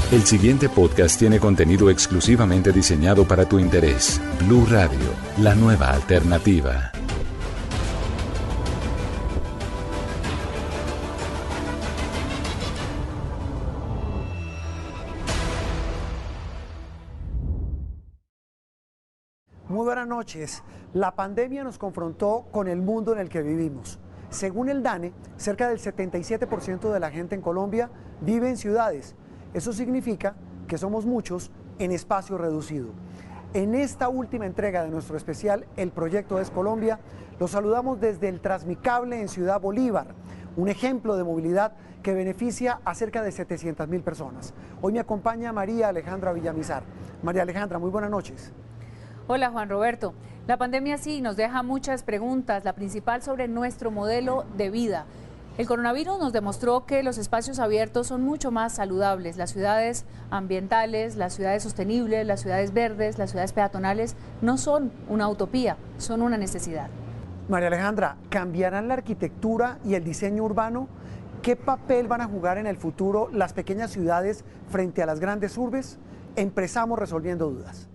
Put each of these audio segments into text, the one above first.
El siguiente podcast tiene contenido exclusivamente diseñado para tu interés. Blue Radio, la nueva alternativa. Muy buenas noches. La pandemia nos confrontó con el mundo en el que vivimos. Según el DANE, cerca del 77% de la gente en Colombia vive en ciudades. Eso significa que somos muchos en espacio reducido. En esta última entrega de nuestro especial El Proyecto es Colombia, los saludamos desde el Transmicable en Ciudad Bolívar, un ejemplo de movilidad que beneficia a cerca de 700.000 personas. Hoy me acompaña María Alejandra Villamizar. María Alejandra, muy buenas noches. Hola Juan Roberto, la pandemia sí nos deja muchas preguntas, la principal sobre nuestro modelo de vida. El coronavirus nos demostró que los espacios abiertos son mucho más saludables, las ciudades ambientales, las ciudades sostenibles, las ciudades verdes, las ciudades peatonales no son una utopía, son una necesidad. María Alejandra, ¿cambiarán la arquitectura y el diseño urbano? ¿Qué papel van a jugar en el futuro las pequeñas ciudades frente a las grandes urbes? Empezamos resolviendo dudas.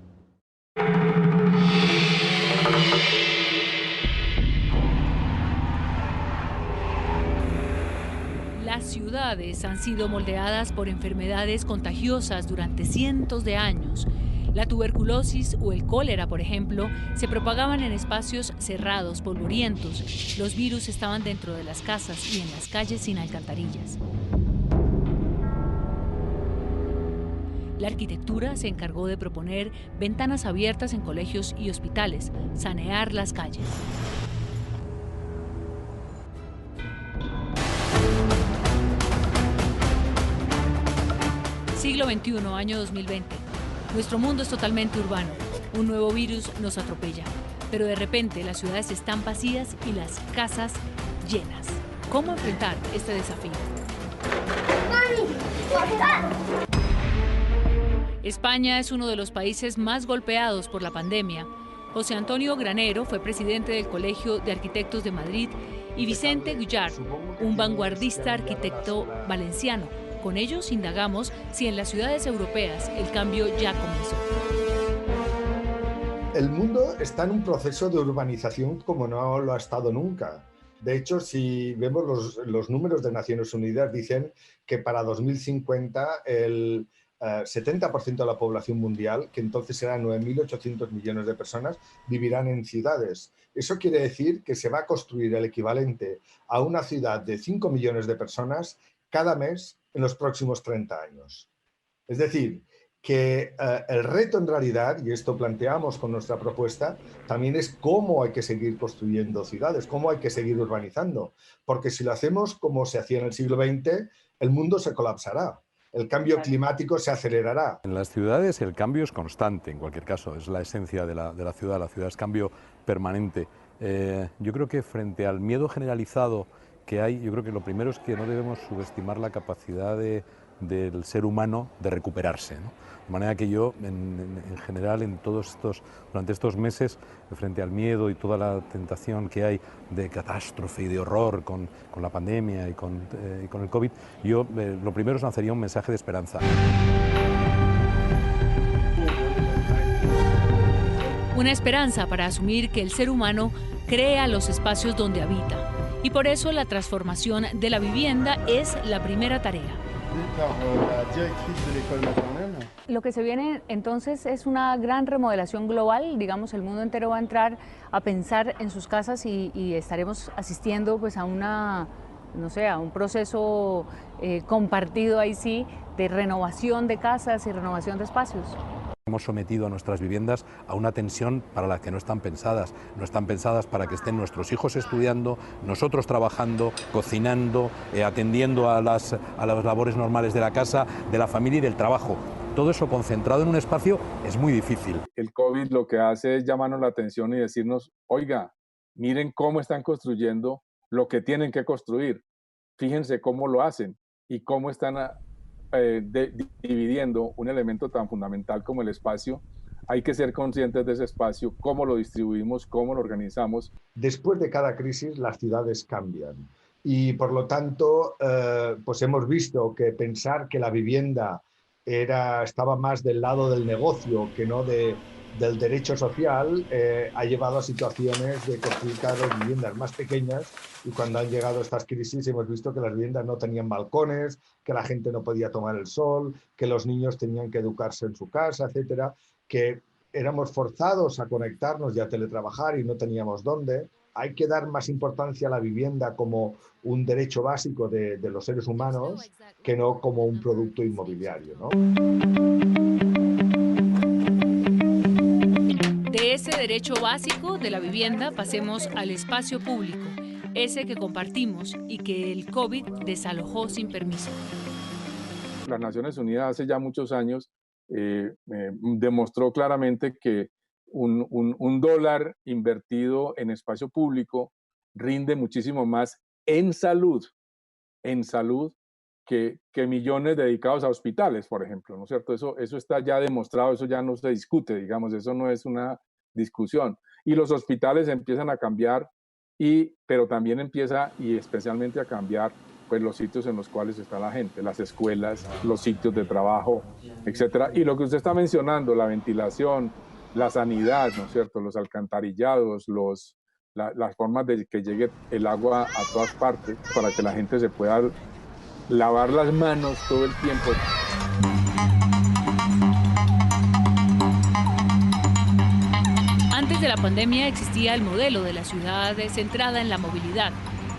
Las ciudades han sido moldeadas por enfermedades contagiosas durante cientos de años. La tuberculosis o el cólera, por ejemplo, se propagaban en espacios cerrados, polvorientos. Los virus estaban dentro de las casas y en las calles sin alcantarillas. La arquitectura se encargó de proponer ventanas abiertas en colegios y hospitales, sanear las calles. Siglo XXI, año 2020. Nuestro mundo es totalmente urbano. Un nuevo virus nos atropella. Pero de repente las ciudades están vacías y las casas llenas. ¿Cómo enfrentar este desafío? España es uno de los países más golpeados por la pandemia. José Antonio Granero fue presidente del Colegio de Arquitectos de Madrid y Vicente Guillart, un vanguardista arquitecto valenciano. Con ellos indagamos si en las ciudades europeas el cambio ya comenzó. El mundo está en un proceso de urbanización como no lo ha estado nunca. De hecho, si vemos los números de Naciones Unidas, dicen que para 2050 el 70% de la población mundial, que entonces serán 9.800 millones de personas, vivirán en ciudades. Eso quiere decir que se va a construir el equivalente a una ciudad de 5 millones de personas cada mes en los próximos 30 años. Es decir, que el reto en realidad, y esto planteamos con nuestra propuesta, también es cómo hay que seguir construyendo ciudades, cómo hay que seguir urbanizando, porque si lo hacemos como se hacía en el siglo XX, el mundo se colapsará. El cambio climático se acelerará. En las ciudades el cambio es constante, en cualquier caso, es la esencia de la ciudad es cambio permanente. Yo creo que frente al miedo generalizado que hay, yo creo que lo primero es que no debemos subestimar la capacidad del ser humano de recuperarse, ¿no? De manera que yo, en general, durante estos meses, frente al miedo y toda la tentación que hay de catástrofe y de horror con la pandemia y con el COVID, yo lo primero es lanzaría un mensaje de esperanza. Una esperanza para asumir que el ser humano crea los espacios donde habita. Y por eso la transformación de la vivienda es la primera tarea. Lo que se viene entonces es una gran remodelación global, digamos, el mundo entero va a entrar a pensar en sus casas y estaremos asistiendo pues a un proceso compartido ahí sí de renovación de casas y renovación de espacios. Hemos sometido a nuestras viviendas a una tensión para la que no están pensadas. No están pensadas para que estén nuestros hijos estudiando, nosotros trabajando, cocinando, atendiendo a las labores normales de la casa, de la familia y del trabajo. Todo eso concentrado en un espacio es muy difícil. El COVID lo que hace es llamarnos la atención y decirnos, oiga, miren cómo están construyendo lo que tienen que construir. Fíjense cómo lo hacen y cómo están dividiendo un elemento tan fundamental como el espacio. Hay que ser conscientes de ese espacio, cómo lo distribuimos, cómo lo organizamos. Después de cada crisis, las ciudades cambian. Y por lo tanto, pues hemos visto que pensar que la vivienda estaba más del lado del negocio que no del derecho social, ha llevado a situaciones de construir cada vez viviendas más pequeñas, y cuando han llegado estas crisis hemos visto que las viviendas no tenían balcones, que la gente no podía tomar el sol, que los niños tenían que educarse en su casa, etcétera, que éramos forzados a conectarnos y a teletrabajar y no teníamos dónde. Hay que dar más importancia a la vivienda como un derecho básico de los seres humanos que no como un producto inmobiliario, ¿no? De ese derecho básico de la vivienda pasemos al espacio público, ese que compartimos y que el COVID desalojó sin permiso. Las Naciones Unidas hace ya muchos años demostró claramente que un dólar invertido en espacio público rinde muchísimo más en salud que millones dedicados a hospitales, por ejemplo, ¿no es cierto? Eso está ya demostrado, eso ya no se discute, digamos, eso no es una discusión. Y los hospitales empiezan a cambiar, pero también empieza y especialmente a cambiar pues los sitios en los cuales está la gente, las escuelas, los sitios de trabajo, etcétera. Y lo que usted está mencionando, la ventilación, la sanidad, ¿no es cierto? Los alcantarillados, las formas de que llegue el agua a todas partes para que la gente se pueda lavar las manos todo el tiempo. Antes de la pandemia existía el modelo de la ciudad centrada en la movilidad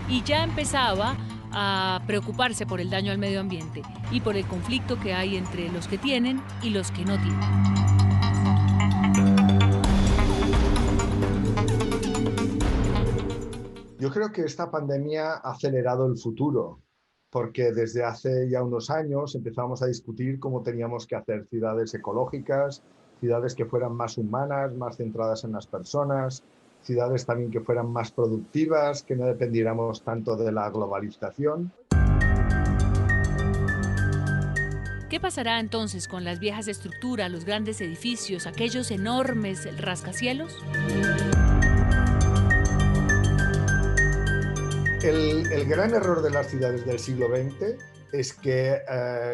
y ya empezaba a preocuparse por el daño al medio ambiente y por el conflicto que hay entre los que tienen y los que no tienen. Yo creo que esta pandemia ha acelerado el futuro, porque desde hace ya unos años empezamos a discutir cómo teníamos que hacer ciudades ecológicas, ciudades que fueran más humanas, más centradas en las personas, ciudades también que fueran más productivas, que no dependiéramos tanto de la globalización. ¿Qué pasará entonces con las viejas estructuras, los grandes edificios, aquellos enormes rascacielos? El gran error de las ciudades del siglo XX es que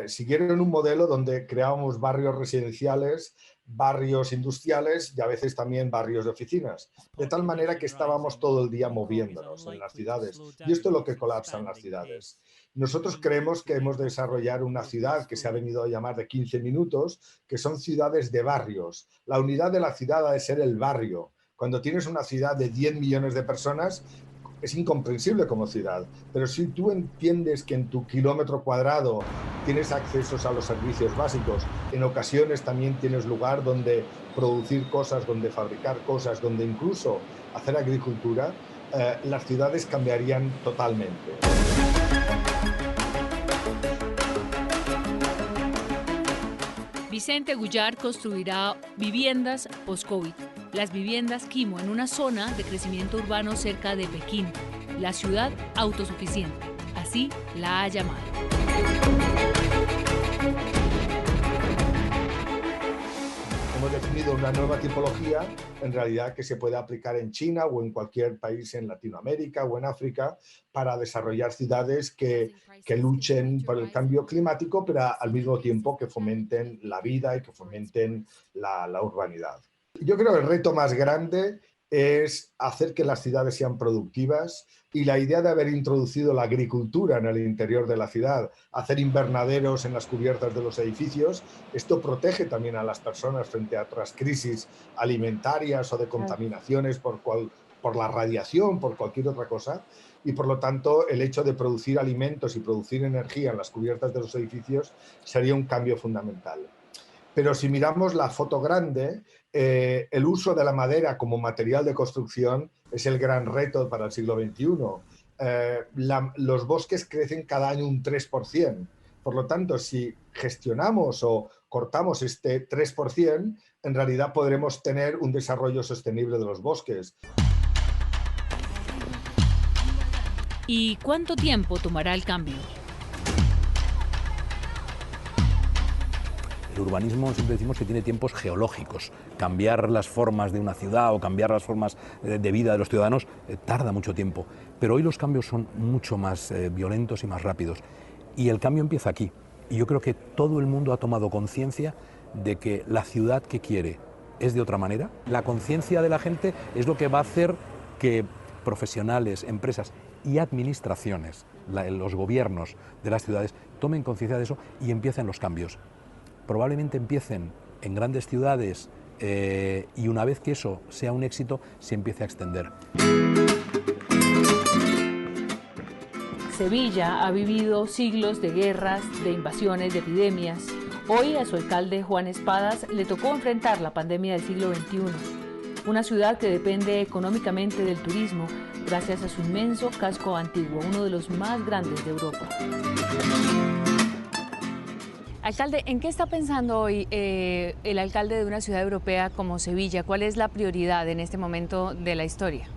siguieron un modelo donde creábamos barrios residenciales, barrios industriales y a veces también barrios de oficinas, de tal manera que estábamos todo el día moviéndonos en las ciudades, y esto es lo que colapsa en las ciudades. Nosotros creemos que hemos de desarrollar una ciudad que se ha venido a llamar de 15 minutos, que son ciudades de barrios. La unidad de la ciudad ha de ser el barrio. Cuando tienes una ciudad de 10 millones de personas, es incomprensible como ciudad, pero si tú entiendes que en tu kilómetro cuadrado tienes accesos a los servicios básicos, en ocasiones también tienes lugar donde producir cosas, donde fabricar cosas, donde incluso hacer agricultura, las ciudades cambiarían totalmente. Vicente Guyard construirá viviendas post-COVID. Las viviendas Quimo, en una zona de crecimiento urbano cerca de Pekín, la ciudad autosuficiente, así la ha llamado. Hemos definido una nueva tipología, en realidad, que se puede aplicar en China o en cualquier país en Latinoamérica o en África para desarrollar ciudades que luchen por el cambio climático, pero al mismo tiempo que fomenten la vida y que fomenten la urbanidad. Yo creo que el reto más grande es hacer que las ciudades sean productivas, y la idea de haber introducido la agricultura en el interior de la ciudad, hacer invernaderos en las cubiertas de los edificios, esto protege también a las personas frente a otras crisis alimentarias o de contaminaciones por la radiación, por cualquier otra cosa, y por lo tanto el hecho de producir alimentos y producir energía en las cubiertas de los edificios sería un cambio fundamental. Pero si miramos la foto grande, el uso de la madera como material de construcción es el gran reto para el siglo XXI. Los bosques crecen cada año un 3%. Por lo tanto, si gestionamos o cortamos este 3%, en realidad podremos tener un desarrollo sostenible de los bosques. ¿Y cuánto tiempo tomará el cambio? El urbanismo siempre decimos que tiene tiempos geológicos. Cambiar las formas de una ciudad o cambiar las formas de vida de los ciudadanos tarda mucho tiempo. Pero hoy los cambios son mucho más violentos y más rápidos. Y el cambio empieza aquí. Y yo creo que todo el mundo ha tomado conciencia de que la ciudad que quiere es de otra manera. La conciencia de la gente es lo que va a hacer que profesionales, empresas y administraciones, los gobiernos de las ciudades, tomen conciencia de eso y empiecen los cambios. Probablemente empiecen en grandes ciudades y una vez que eso sea un éxito, se empiece a extender. Sevilla ha vivido siglos de guerras, de invasiones, de epidemias. Hoy a su alcalde Juan Espadas le tocó enfrentar la pandemia del siglo XXI. Una ciudad que depende económicamente del turismo gracias a su inmenso casco antiguo, uno de los más grandes de Europa. Alcalde, ¿en qué está pensando hoy el alcalde de una ciudad europea como Sevilla? ¿Cuál es la prioridad en este momento de la historia?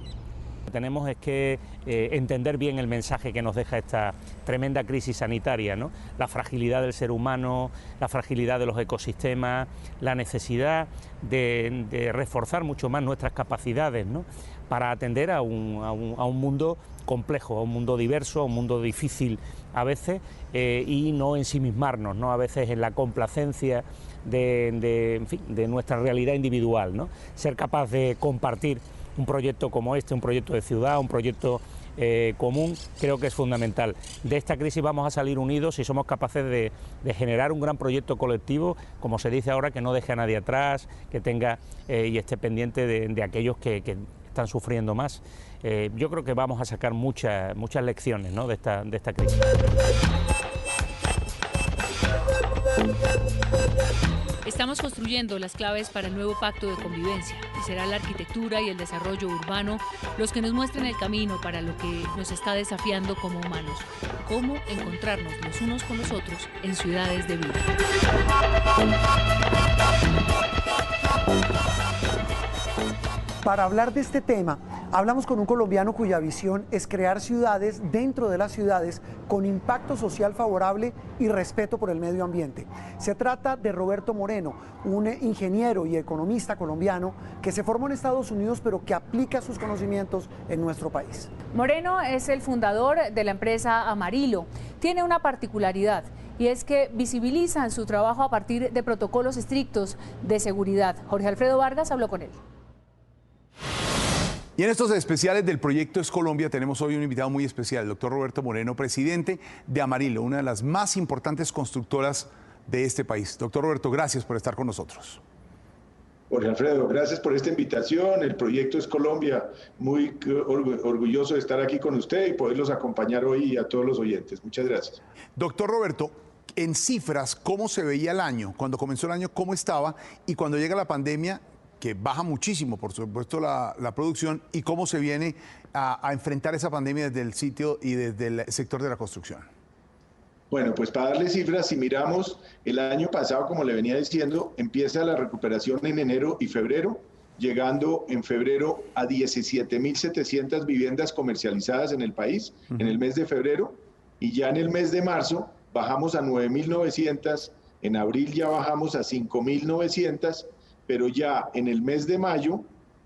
Tenemos es que entender bien el mensaje que nos deja esta tremenda crisis sanitaria, ¿no? La fragilidad del ser humano, la fragilidad de los ecosistemas, la necesidad de reforzar mucho más nuestras capacidades, ¿no? Para atender a un mundo complejo, a un mundo diverso, a un mundo difícil a veces, y no ensimismarnos, ¿no? A veces en la complacencia en fin, de nuestra realidad individual, ¿no? Ser capaz de compartir un proyecto como este, un proyecto de ciudad, un proyecto común, creo que es fundamental. De esta crisis vamos a salir unidos si somos capaces de generar un gran proyecto colectivo, como se dice ahora, que no deje a nadie atrás, que tenga y esté pendiente de aquellos que están sufriendo más. Yo creo que vamos a sacar muchas lecciones, ¿no? de esta crisis. Estamos construyendo las claves para el nuevo pacto de convivencia y será la arquitectura y el desarrollo urbano los que nos muestren el camino para lo que nos está desafiando como humanos, cómo encontrarnos los unos con los otros en ciudades de vida. Para hablar de este tema, hablamos con un colombiano cuya visión es crear ciudades dentro de las ciudades con impacto social favorable y respeto por el medio ambiente. Se trata de Roberto Moreno, un ingeniero y economista colombiano que se formó en Estados Unidos pero que aplica sus conocimientos en nuestro país. Moreno es el fundador de la empresa Amarillo. Tiene una particularidad y es que visibilizan su trabajo a partir de protocolos estrictos de seguridad. Jorge Alfredo Vargas habló con él. Y en estos especiales del Proyecto Es Colombia tenemos hoy un invitado muy especial, el doctor Roberto Moreno, presidente de Amarillo, una de las más importantes constructoras de este país. Doctor Roberto, gracias por estar con nosotros. Jorge Alfredo, gracias por esta invitación. El Proyecto Es Colombia, muy orgulloso de estar aquí con usted y poderlos acompañar hoy y a todos los oyentes. Muchas gracias. Doctor Roberto, en cifras, ¿cómo se veía el año? Cuando comenzó el año, ¿cómo estaba? Y cuando llega la pandemia, que baja muchísimo, por supuesto, la producción, y cómo se viene a enfrentar esa pandemia desde el sitio y desde el sector de la construcción. Bueno, pues para darle cifras, si miramos el año pasado, como le venía diciendo, empieza la recuperación en enero y febrero, llegando en febrero a 17.700 viviendas comercializadas en el país, en el mes de febrero, y ya en el mes de marzo bajamos a 9.900, en abril ya bajamos a 5.900, pero ya en el mes de mayo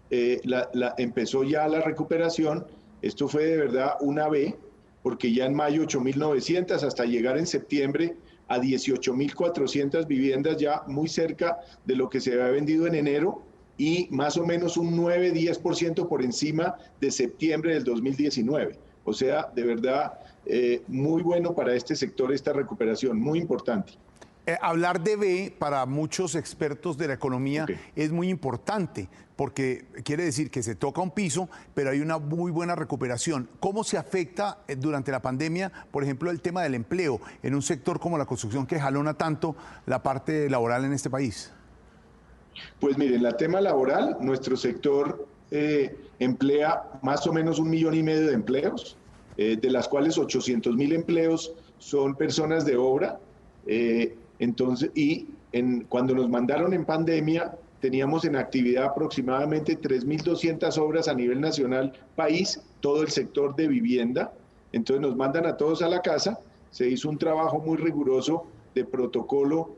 empezó ya la recuperación. Esto fue de verdad una V, porque ya en mayo 8.900 hasta llegar en septiembre a 18.400 viviendas, ya muy cerca de lo que se había vendido en enero y más o menos un 9-10% por encima de septiembre del 2019. O sea, de verdad, muy bueno para este sector esta recuperación, muy importante. Hablar de V para muchos expertos de la economía es muy importante porque quiere decir que se toca un piso, pero hay una muy buena recuperación. ¿Cómo se afecta durante la pandemia, por ejemplo, el tema del empleo en un sector como la construcción que jalona tanto la parte laboral en este país? Pues miren, el tema laboral, nuestro sector emplea más o menos 1,5 millones de empleos, de las cuales 800.000 empleos son personas de obra. Entonces, cuando nos mandaron en pandemia, teníamos en actividad aproximadamente 3.200 obras a nivel nacional, país, todo el sector de vivienda. Entonces nos mandan a todos a la casa. Se hizo un trabajo muy riguroso de protocolo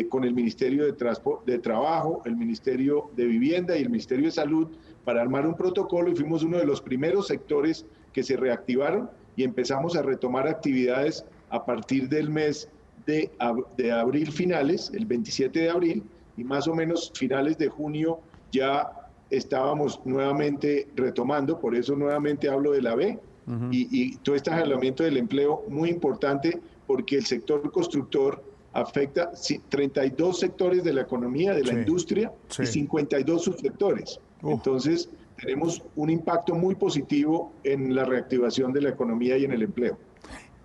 con el Ministerio de Trabajo, el Ministerio de Vivienda y el Ministerio de Salud para armar un protocolo, y fuimos uno de los primeros sectores que se reactivaron y empezamos a retomar actividades a partir del mes de abril finales, el 27 de abril, y más o menos finales de junio ya estábamos nuevamente retomando, por eso nuevamente hablo de la B, y todo este jalonamiento del empleo muy importante, porque el sector constructor afecta 32 sectores de la economía, de la industria, y 52 subsectores. Entonces, tenemos un impacto muy positivo en la reactivación de la economía y en el empleo.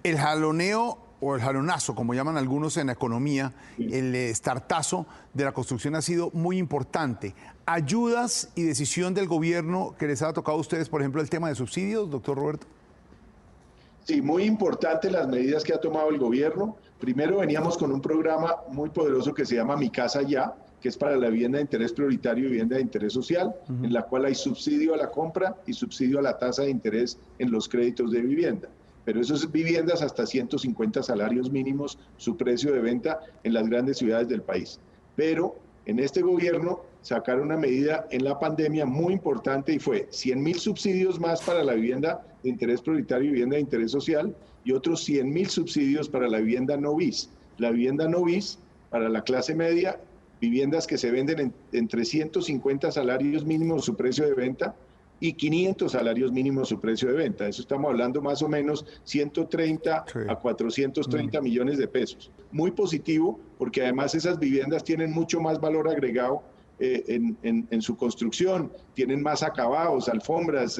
El jaloneo o el jalonazo, como llaman algunos en la economía, el startazo de la construcción ha sido muy importante. ¿Ayudas y decisión del gobierno que les ha tocado a ustedes, por ejemplo, el tema de subsidios, doctor Roberto? Sí, muy importante las medidas que ha tomado el gobierno. Primero veníamos con un programa muy poderoso que se llama Mi Casa Ya, que es para la vivienda de interés prioritario y vivienda de interés social, en la cual hay subsidio a la compra y subsidio a la tasa de interés en los créditos de vivienda. Pero esas viviendas hasta 150 salarios mínimos, su precio de venta en las grandes ciudades del país. Pero en este gobierno sacaron una medida en la pandemia muy importante y fue 100.000 subsidios más para la vivienda de interés prioritario y vivienda de interés social y otros 100.000 subsidios para la vivienda no bis. La vivienda no bis para la clase media, viviendas que se venden en 350 salarios mínimos su precio de venta y 500 salarios mínimos su precio de venta. Eso estamos hablando más o menos 130 a 430 millones de pesos. Muy positivo porque además esas viviendas tienen mucho más valor agregado en su construcción, tienen más acabados, alfombras,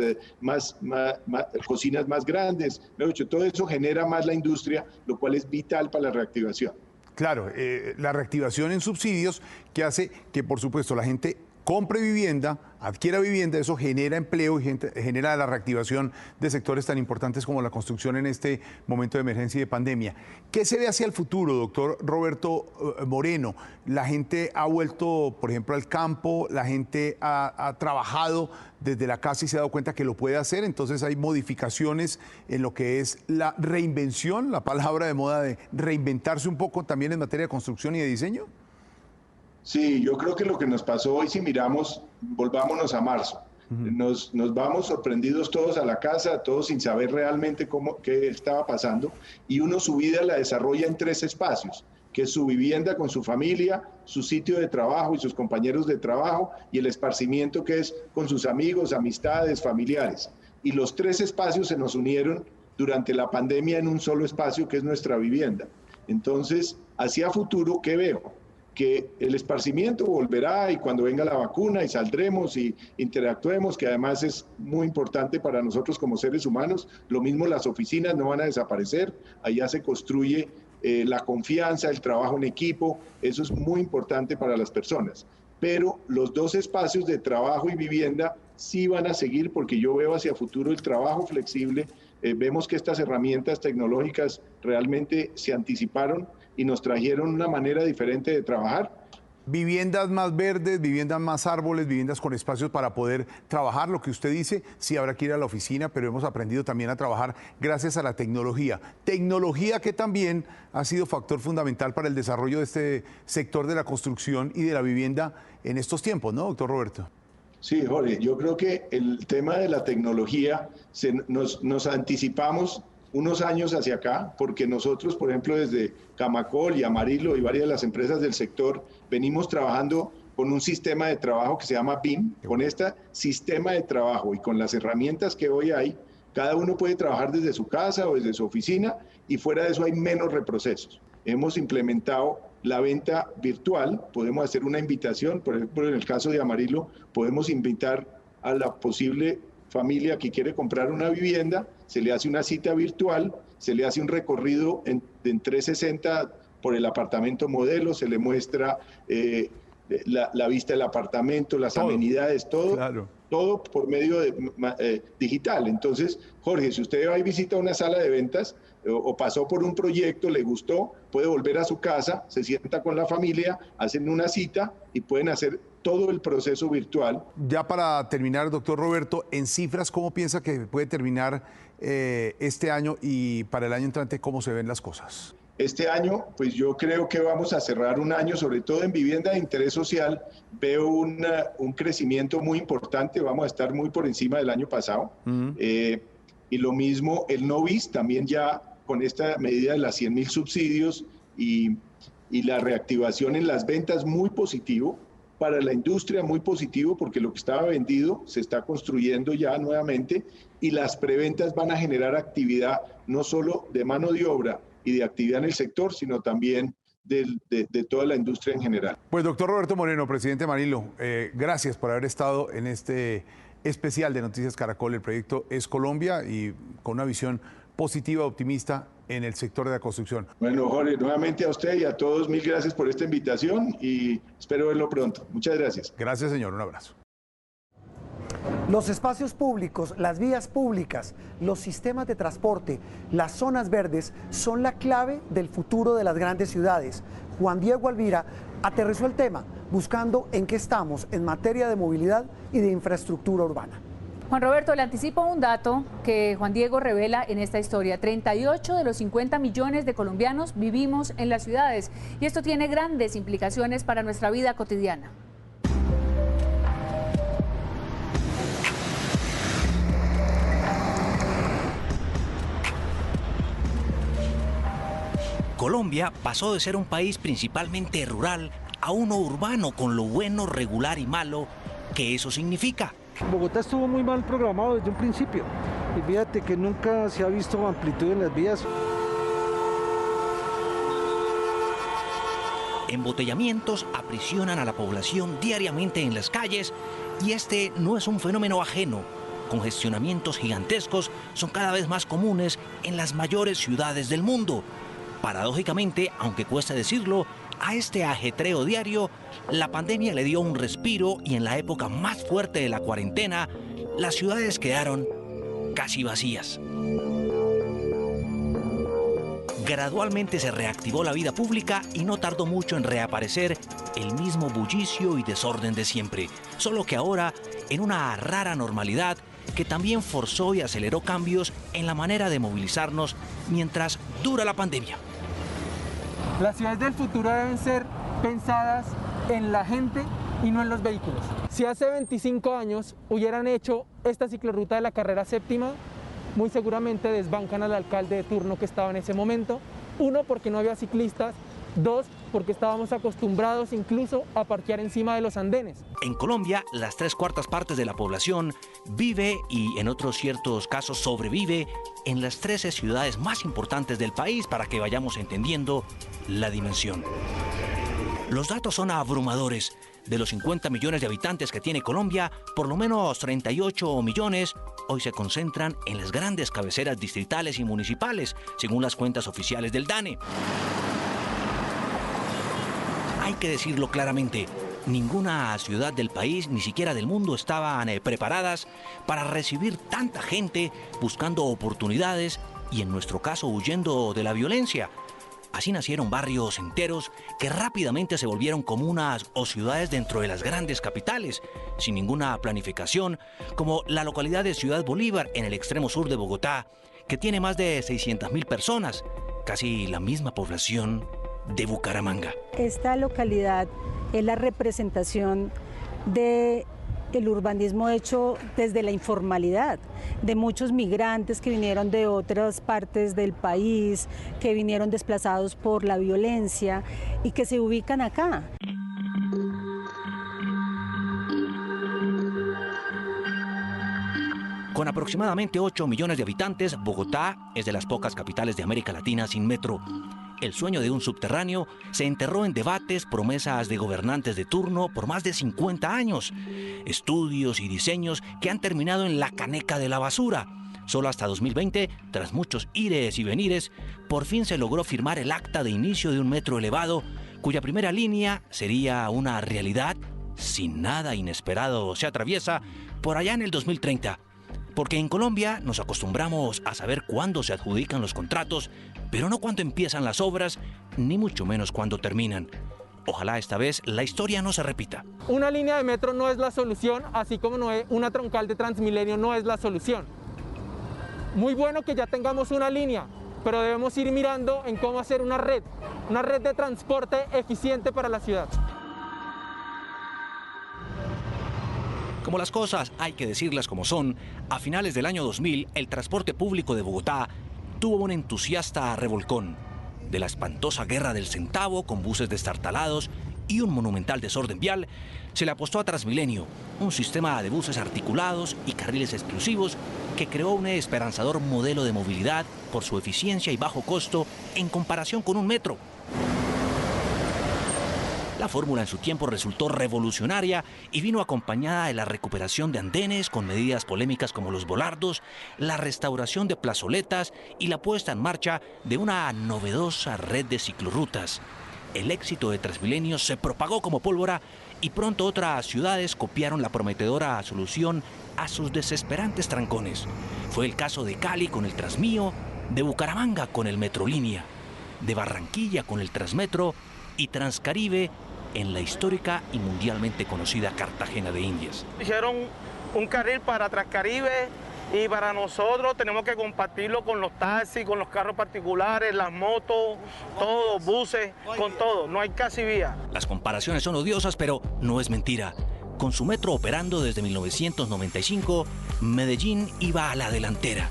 cocinas más grandes. Todo eso genera más la industria, lo cual es vital para la reactivación. Claro, la reactivación en subsidios que hace que, por supuesto, la gente compre vivienda, adquiera vivienda, eso genera empleo y genera la reactivación de sectores tan importantes como la construcción en este momento de emergencia y de pandemia. ¿Qué se ve hacia el futuro, doctor Roberto Moreno? La gente ha vuelto, por ejemplo, al campo, la gente ha trabajado desde la casa y se ha dado cuenta que lo puede hacer, entonces hay modificaciones en lo que es la reinvención, la palabra de moda de reinventarse un poco también en materia de construcción y de diseño. Sí, yo creo que lo que nos pasó hoy, si miramos, volvámonos a marzo. Nos vamos sorprendidos todos a la casa, todos sin saber realmente qué estaba pasando, y uno su vida la desarrolla en 3 espacios, que es su vivienda con su familia, su sitio de trabajo y sus compañeros de trabajo, y el esparcimiento que es con sus amigos, amistades, familiares. Y los 3 espacios se nos unieron durante la pandemia en un solo espacio que es nuestra vivienda. Entonces, hacia futuro, ¿qué veo? Que el esparcimiento volverá y cuando venga la vacuna y saldremos y interactuemos, que además es muy importante para nosotros como seres humanos. Lo mismo las oficinas no van a desaparecer, allá se construye la confianza, el trabajo en equipo, eso es muy importante para las personas. Pero los 2 espacios de trabajo y vivienda sí van a seguir porque yo veo hacia futuro el trabajo flexible, vemos que estas herramientas tecnológicas realmente se anticiparon y nos trajeron una manera diferente de trabajar. Viviendas más verdes, viviendas más árboles, viviendas con espacios para poder trabajar, lo que usted dice, sí habrá que ir a la oficina, pero hemos aprendido también a trabajar gracias a la tecnología. Tecnología que también ha sido factor fundamental para el desarrollo de este sector de la construcción y de la vivienda en estos tiempos, ¿no, doctor Roberto? Sí, Jorge, yo creo que el tema de la tecnología nos anticipamos unos años hacia acá, porque nosotros, por ejemplo, desde Camacol y Amarillo y varias de las empresas del sector, venimos trabajando con un sistema de trabajo que se llama BIM. Con este sistema de trabajo y con las herramientas que hoy hay, cada uno puede trabajar desde su casa o desde su oficina y fuera de eso hay menos reprocesos. Hemos implementado la venta virtual, podemos hacer una invitación, por ejemplo, en el caso de Amarillo, podemos invitar a la posible familia que quiere comprar una vivienda, se le hace una cita virtual, se le hace un recorrido en 360 por el apartamento modelo, se le muestra la vista del apartamento, las amenidades, todo, claro. Todo por medio digital. Entonces, Jorge, si usted va y visita una sala de ventas o pasó por un proyecto, le gustó, puede volver a su casa, se sienta con la familia, hacen una cita y pueden hacer todo el proceso virtual. Ya para terminar, doctor Roberto, en cifras, ¿cómo piensa que puede terminar este año y para el año entrante cómo se ven las cosas? Este año, pues yo creo que vamos a cerrar un año, sobre todo en vivienda de interés social, veo un crecimiento muy importante, vamos a estar muy por encima del año pasado. Y lo mismo el no bis, también ya con esta medida de las 100.000 subsidios, y la reactivación en las ventas muy positivo. Para la industria muy positivo porque lo que estaba vendido se está construyendo ya nuevamente y las preventas van a generar actividad no solo de mano de obra y de actividad en el sector, sino también de toda la industria en general. Pues doctor Roberto Moreno, presidente Marilo, gracias por haber estado en este especial de Noticias Caracol. El proyecto Es Colombia y con una visión positiva, optimista en el sector de la construcción. Bueno, Jorge, nuevamente a usted y a todos, mil gracias por esta invitación y espero verlo pronto. Muchas gracias. Gracias, señor. Un abrazo. Los espacios públicos, las vías públicas, los sistemas de transporte, las zonas verdes son la clave del futuro de las grandes ciudades. Juan Diego Alvira aterrizó el tema buscando en qué estamos en materia de movilidad y de infraestructura urbana. Juan Roberto, le anticipo un dato que Juan Diego revela en esta historia. 38 de los 50 millones de colombianos vivimos en las ciudades y esto tiene grandes implicaciones para nuestra vida cotidiana. Colombia pasó de ser un país principalmente rural a uno urbano con lo bueno, regular y malo que eso significa. Bogotá estuvo muy mal programado desde un principio y fíjate que nunca se ha visto amplitud en las vías. Embotellamientos aprisionan a la población diariamente en las calles y este no es un fenómeno ajeno. Congestionamientos gigantescos son cada vez más comunes en las mayores ciudades del mundo. Paradójicamente, aunque cuesta decirlo, a este ajetreo diario, la pandemia le dio un respiro y en la época más fuerte de la cuarentena, las ciudades quedaron casi vacías. Gradualmente se reactivó la vida pública y no tardó mucho en reaparecer el mismo bullicio y desorden de siempre, solo que ahora en una rara normalidad que también forzó y aceleró cambios en la manera de movilizarnos mientras dura la pandemia. Las ciudades del futuro deben ser pensadas en la gente y no en los vehículos. Si hace 25 años hubieran hecho esta ciclorruta de la carrera séptima, muy seguramente desbancan al alcalde de turno que estaba en ese momento. Uno, porque no había ciclistas. Dos, porque estábamos acostumbrados incluso a parquear encima de los andenes. En Colombia, las 3/4 partes de la población vive y en otros ciertos casos sobrevive en las 13 ciudades más importantes del país para que vayamos entendiendo la dimensión. Los datos son abrumadores. De los 50 millones de habitantes que tiene Colombia, por lo menos 38 millones hoy se concentran en las grandes cabeceras distritales y municipales, según las cuentas oficiales del DANE. Hay que decirlo claramente, ninguna ciudad del país, ni siquiera del mundo, estaban preparadas para recibir tanta gente buscando oportunidades y en nuestro caso huyendo de la violencia. Así nacieron barrios enteros que rápidamente se volvieron comunas o ciudades dentro de las grandes capitales, sin ninguna planificación, como la localidad de Ciudad Bolívar en el extremo sur de Bogotá, que tiene más de 600.000 personas, casi la misma población de Bucaramanga. Esta localidad es la representación del urbanismo hecho desde la informalidad, de muchos migrantes que vinieron de otras partes del país, que vinieron desplazados por la violencia y que se ubican acá. Con aproximadamente 8 millones de habitantes, Bogotá es de las pocas capitales de América Latina sin metro. El sueño de un subterráneo se enterró en debates, promesas de gobernantes de turno por más de 50 años. Estudios y diseños que han terminado en la caneca de la basura. Solo hasta 2020, tras muchos ires y venires, por fin se logró firmar el acta de inicio de un metro elevado, cuya primera línea sería una realidad si nada inesperado se atraviesa por allá en el 2030. Porque en Colombia nos acostumbramos a saber cuándo se adjudican los contratos, pero no cuándo empiezan las obras, ni mucho menos cuándo terminan. Ojalá esta vez la historia no se repita. Una línea de metro no es la solución, así como una troncal de Transmilenio no es la solución. Muy bueno que ya tengamos una línea, pero debemos ir mirando en cómo hacer una red de transporte eficiente para la ciudad. Como las cosas hay que decirlas como son, a finales del año 2000 el transporte público de Bogotá tuvo un entusiasta revolcón. de la espantosa guerra del centavo con buses destartalados y un monumental desorden vial, se le apostó a Transmilenio, un sistema de buses articulados y carriles exclusivos que creó un esperanzador modelo de movilidad por su eficiencia y bajo costo en comparación con un metro. La fórmula en su tiempo resultó revolucionaria y vino acompañada de la recuperación de andenes con medidas polémicas como los volardos, la restauración de plazoletas y la puesta en marcha de una novedosa red de ciclorrutas. El éxito de Transmilenio se propagó como pólvora y pronto otras ciudades copiaron la prometedora solución a sus desesperantes trancones. Fue el caso de Cali con el Transmío, de Bucaramanga con el Metrolínea, de Barranquilla con el Transmetro y Transcaribe en la histórica y mundialmente conocida Cartagena de Indias. Hicieron un carril para Transcaribe y para nosotros tenemos que compartirlo con los taxis, con los carros particulares, las motos, todos, buses, con todo, no hay casi vía. Las comparaciones son odiosas, pero no es mentira. Con su metro operando desde 1995, Medellín iba a la delantera.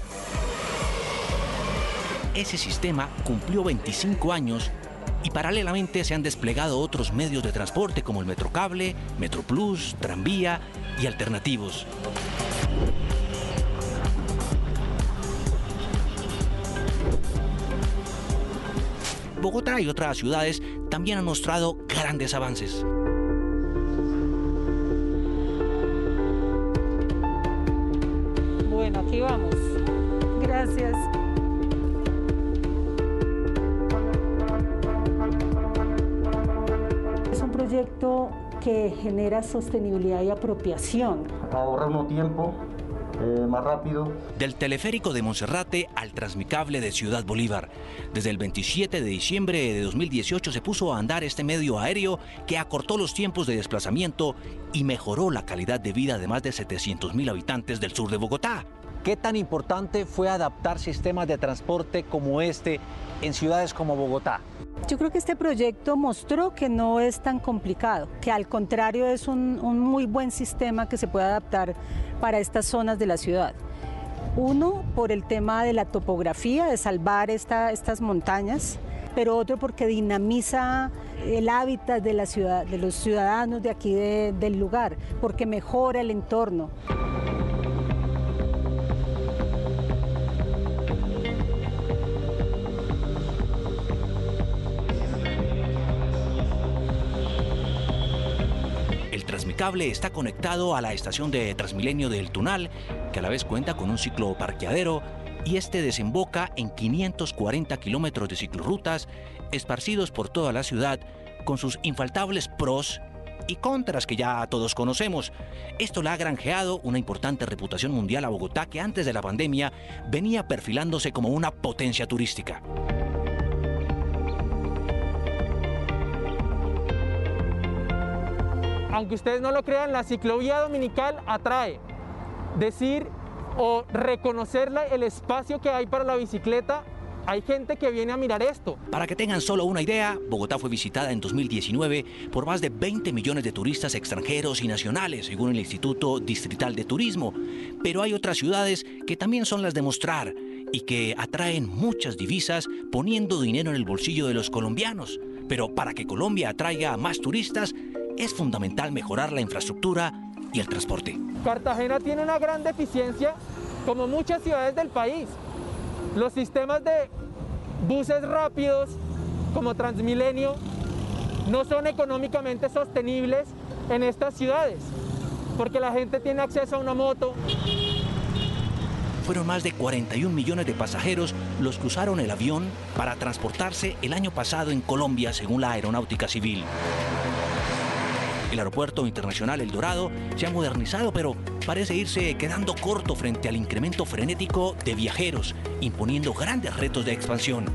Ese sistema cumplió 25 años y paralelamente se han desplegado otros medios de transporte como el Metrocable, Metroplus, Tranvía y alternativos. Bogotá y otras ciudades también han mostrado grandes avances. Bueno, aquí vamos. Gracias. Es un proyecto que genera sostenibilidad y apropiación. Ahorra uno tiempo, más rápido. Del teleférico de Monserrate al Transmicable de Ciudad Bolívar. Desde el 27 de diciembre de 2018 se puso a andar este medio aéreo que acortó los tiempos de desplazamiento y mejoró la calidad de vida de más de 700.000 habitantes del sur de Bogotá. ¿Qué tan importante fue adaptar sistemas de transporte como este en ciudades como Bogotá? Yo creo que este proyecto mostró que no es tan complicado, que al contrario es un muy buen sistema que se puede adaptar para estas zonas de la ciudad. Uno, por el tema de la topografía, de salvar estas montañas, pero otro porque dinamiza el hábitat de la ciudad, de los ciudadanos de aquí del lugar, porque mejora el entorno. Transmicable está conectado a la estación de Transmilenio del Tunal, que a la vez cuenta con un cicloparqueadero, y este desemboca en 540 kilómetros de ciclorrutas esparcidos por toda la ciudad, con sus infaltables pros y contras que ya todos conocemos. Esto le ha granjeado una importante reputación mundial a Bogotá, que antes de la pandemia venía perfilándose como una potencia turística. Aunque ustedes no lo crean, la ciclovía dominical atrae. Decir o reconocer el espacio que hay para la bicicleta, hay gente que viene a mirar esto. Para que tengan solo una idea, Bogotá fue visitada en 2019 por más de 20 millones de turistas extranjeros y nacionales, según el Instituto Distrital de Turismo. Pero hay otras ciudades que también son las de mostrar y que atraen muchas divisas poniendo dinero en el bolsillo de los colombianos. Pero para que Colombia atraiga a más turistas, es fundamental mejorar la infraestructura y el transporte. Cartagena tiene una gran deficiencia, como muchas ciudades del país. Los sistemas de buses rápidos, como Transmilenio, no son económicamente sostenibles en estas ciudades, porque la gente tiene acceso a una moto. Fueron más de 41 millones de pasajeros los que usaron el avión para transportarse el año pasado en Colombia, según la Aeronáutica Civil. El aeropuerto internacional El Dorado se ha modernizado, pero parece irse quedando corto frente al incremento frenético de viajeros, imponiendo grandes retos de expansión.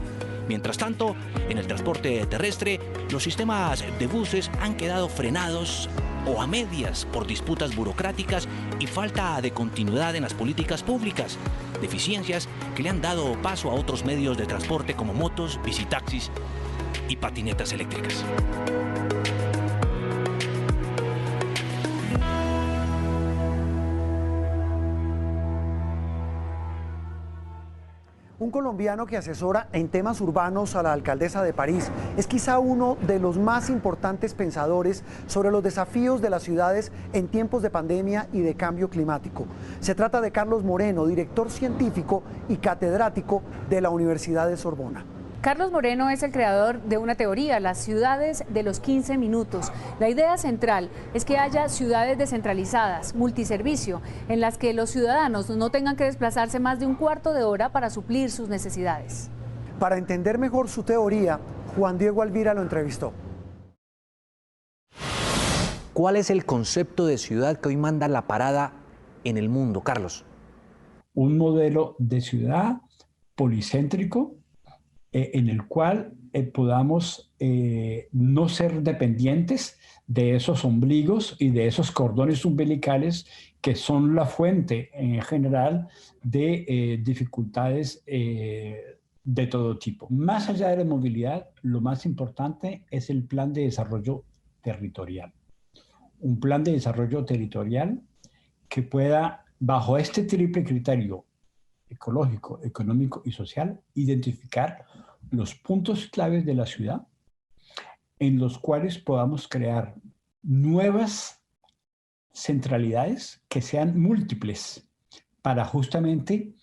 Mientras tanto, en el transporte terrestre, los sistemas de buses han quedado frenados o a medias por disputas burocráticas y falta de continuidad en las políticas públicas, deficiencias que le han dado paso a otros medios de transporte como motos, bicitaxis y patinetas eléctricas. Un un colombiano que asesora en temas urbanos a la alcaldesa de París, es quizá uno de los más importantes pensadores sobre los desafíos de las ciudades en tiempos de pandemia y de cambio climático. Se trata de Carlos Moreno, director científico y catedrático de la Universidad de Sorbona. Carlos Moreno es el creador de una teoría, las ciudades de los 15 minutos. La idea central es que haya ciudades descentralizadas, multiservicio, en las que los ciudadanos no tengan que desplazarse más de un cuarto de hora para suplir sus necesidades. Para entender mejor su teoría, Juan Diego Alvira lo entrevistó. ¿Cuál es el concepto de ciudad que hoy manda la parada en el mundo, Carlos? Un modelo de ciudad policéntrico, en el cual podamos no ser dependientes de esos ombligos y de esos cordones umbilicales que son la fuente en general de dificultades de todo tipo. Más allá de la movilidad, lo más importante es el plan de desarrollo territorial. Un plan de desarrollo territorial que pueda, bajo este triple criterio, ecológico, económico y social, identificar los puntos claves de la ciudad en los cuales podamos crear nuevas centralidades que sean múltiples para justamente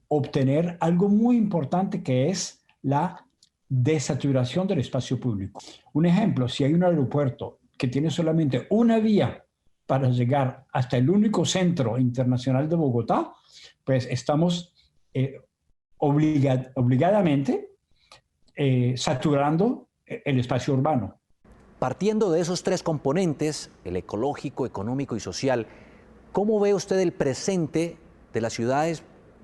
obtener algo muy importante, que es la desaturación del espacio público. Un ejemplo, si hay un aeropuerto que tiene solamente una vía para llegar hasta el único centro internacional de Bogotá, pues estamos obligadamente saturando el espacio urbano. Partiendo de esos tres componentes, el ecológico, económico y social, ¿cómo ve usted el presente de las ciudades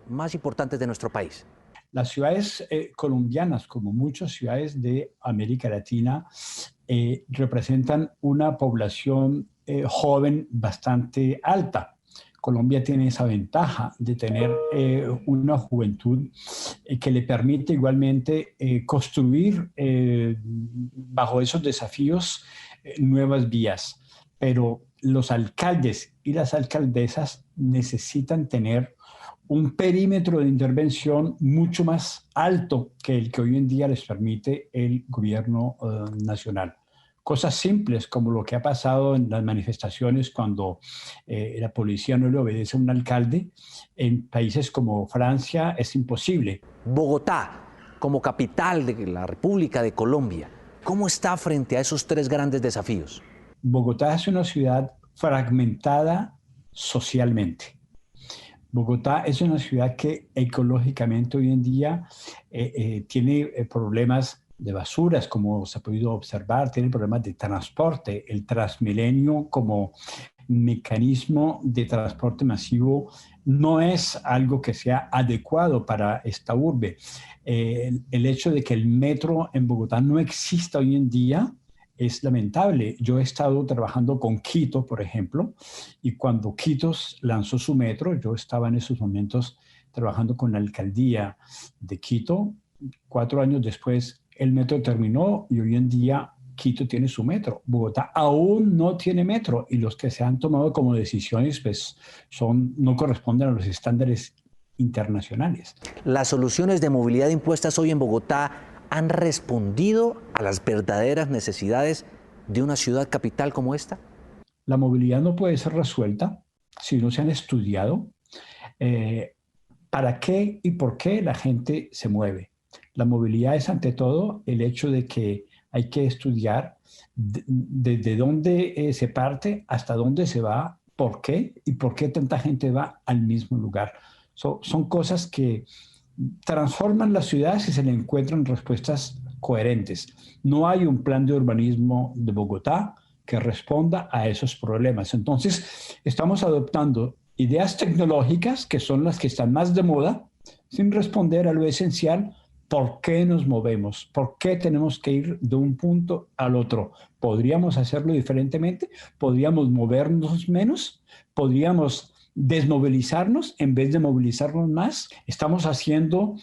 más importantes de nuestro país? Las ciudades colombianas, como muchas ciudades de América Latina, representan una población joven bastante alta. Colombia tiene esa ventaja de tener una juventud que le permite igualmente construir bajo esos desafíos nuevas vías. Pero los alcaldes y las alcaldesas necesitan tener un perímetro de intervención mucho más alto que el que hoy en día les permite el gobierno nacional. Cosas simples como lo que ha pasado en las manifestaciones cuando la policía no le obedece a un alcalde, en países como Francia es imposible. Bogotá, como capital de la República de Colombia, ¿cómo está frente a esos tres grandes desafíos? Bogotá es una ciudad fragmentada socialmente. Bogotá es una ciudad que ecológicamente hoy en día tiene problemas de basuras, como se ha podido observar, tiene problemas de transporte. El Transmilenio como mecanismo de transporte masivo no es algo que sea adecuado para esta urbe. El hecho de que el metro en Bogotá no exista hoy en día es lamentable. Yo he estado trabajando con Quito, por ejemplo, y cuando Quito lanzó su metro, yo estaba en esos momentos trabajando con la alcaldía de Quito. 4 años después, el metro terminó y hoy en día Quito tiene su metro. Bogotá aún no tiene metro y los que se han tomado como decisiones pues no corresponden a los estándares internacionales. ¿Las soluciones de movilidad impuestas hoy en Bogotá han respondido a las verdaderas necesidades de una ciudad capital como esta? La movilidad no puede ser resuelta si no se han estudiado para qué y por qué la gente se mueve. La movilidad es ante todo el hecho de que hay que estudiar desde dónde se parte hasta dónde se va, por qué y por qué tanta gente va al mismo lugar. Son cosas que transforman la ciudad si se le encuentran respuestas coherentes. No hay un plan de urbanismo de Bogotá que responda a esos problemas. Entonces, estamos adoptando ideas tecnológicas que son las que están más de moda, sin responder a lo esencial. ¿Por qué nos movemos? ¿Por qué tenemos que ir de un punto al otro? ¿Podríamos hacerlo diferentemente? ¿Podríamos movernos menos? ¿Podríamos desmovilizarnos en vez de movilizarnos más? Estamos haciendo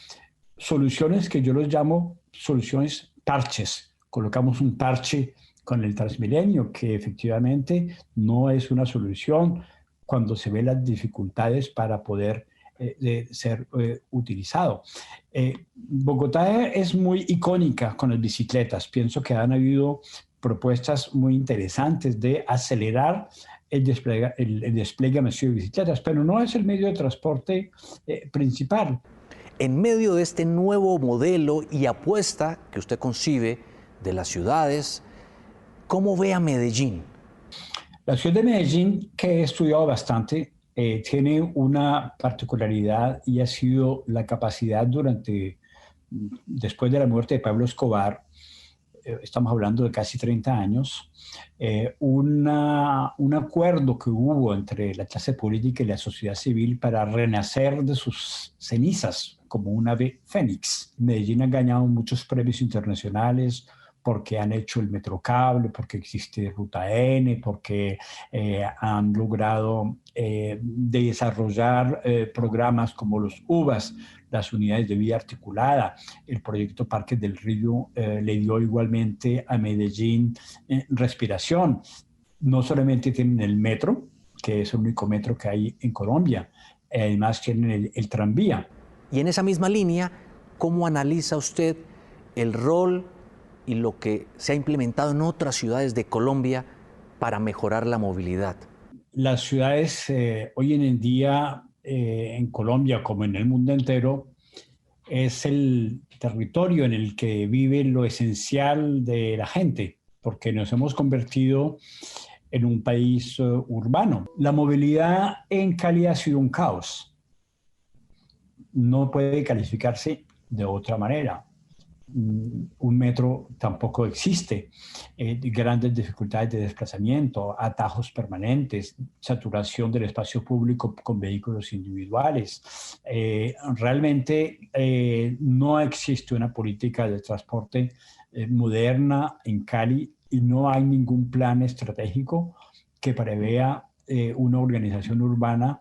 soluciones que yo los llamo soluciones parches. Colocamos un parche con el Transmilenio, que efectivamente no es una solución cuando se ven las dificultades para poder de ser utilizado. Bogotá es muy icónica con las bicicletas. Pienso que han habido propuestas muy interesantes de acelerar el despliegue masivo de bicicletas, pero no es el medio de transporte principal. En medio de este nuevo modelo y apuesta que usted concibe de las ciudades, ¿cómo ve a Medellín? La ciudad de Medellín, que he estudiado bastante, tiene una particularidad y ha sido la capacidad después de la muerte de Pablo Escobar, estamos hablando de casi 30 años, un acuerdo que hubo entre la clase política y la sociedad civil para renacer de sus cenizas como un ave fénix. Medellín ha ganado muchos premios internacionales porque han hecho el Metrocable, porque existe Ruta N, porque han logrado desarrollar programas como los UVAS, las unidades de vida articulada. El proyecto Parques del Río le dio igualmente a Medellín respiración. No solamente tienen el metro, que es el único metro que hay en Colombia, además tienen el tranvía. Y en esa misma línea, ¿cómo analiza usted el rol y lo que se ha implementado en otras ciudades de Colombia para mejorar la movilidad? Las ciudades hoy en día en Colombia, como en el mundo entero, es el territorio en el que vive lo esencial de la gente, porque nos hemos convertido en un país urbano. La movilidad en Cali ha sido un caos. No puede calificarse de otra manera. Un metro tampoco existe, grandes dificultades de desplazamiento, atajos permanentes, saturación del espacio público con vehículos individuales. Realmente no existe una política de transporte moderna en Cali y no hay ningún plan estratégico que prevea una organización urbana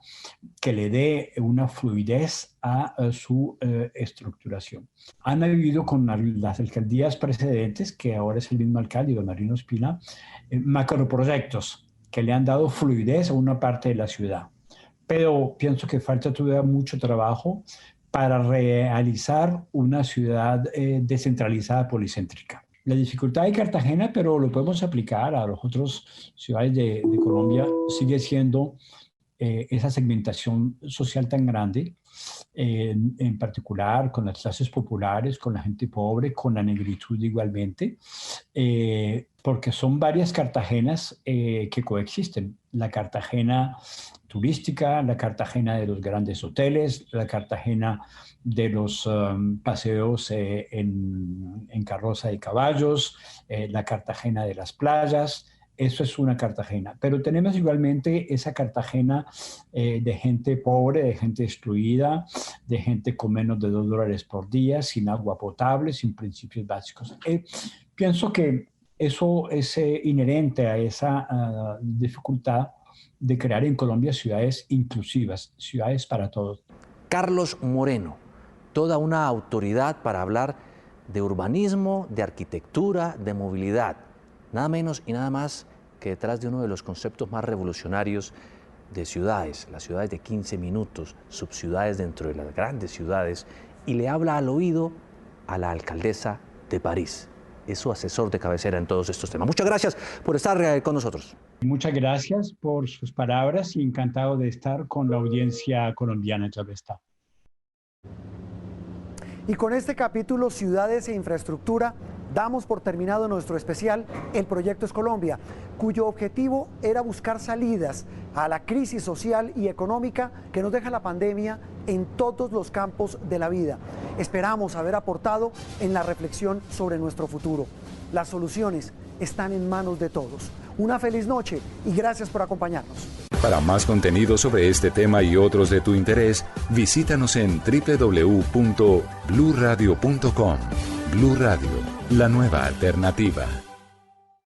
que le dé una fluidez a su estructuración. Han habido con las alcaldías precedentes, que ahora es el mismo alcalde, don Marino Espina, macroproyectos que le han dado fluidez a una parte de la ciudad. Pero pienso que falta todavía mucho trabajo para realizar una ciudad descentralizada policéntrica. La dificultad de Cartagena, pero lo podemos aplicar a las otras ciudades de Colombia, sigue siendo esa segmentación social tan grande, en particular con las clases populares, con la gente pobre, con la negritud igualmente, porque son varias Cartagenas que coexisten. La Cartagena turística, la Cartagena de los grandes hoteles, la Cartagena de los paseos en carroza de caballos, la Cartagena de las playas. Eso es una Cartagena. Pero tenemos igualmente esa Cartagena de gente pobre, de gente excluida, de gente con menos de $2 por día, sin agua potable, sin principios básicos. Pienso que eso es inherente a esa dificultad de crear en Colombia ciudades inclusivas, ciudades para todos. Carlos Moreno, toda una autoridad para hablar de urbanismo, de arquitectura, de movilidad. Nada menos y nada más que detrás de uno de los conceptos más revolucionarios de ciudades, las ciudades de 15 minutos, subciudades dentro de las grandes ciudades, y le habla al oído a la alcaldesa de París. Es su asesor de cabecera en todos estos temas. Muchas gracias por estar con nosotros. Muchas gracias por sus palabras y encantado de estar con la audiencia colombiana. Ya está. Y con este capítulo Ciudades e Infraestructura damos por terminado nuestro especial El Proyecto es Colombia, cuyo objetivo era buscar salidas a la crisis social y económica que nos deja la pandemia en todos los campos de la vida. Esperamos haber aportado en la reflexión sobre nuestro futuro. Las soluciones están en manos de todos. Una feliz noche y gracias por acompañarnos. Para más contenido sobre este tema y otros de tu interés, visítanos en www.bluradio.com. Blu Radio, la nueva alternativa.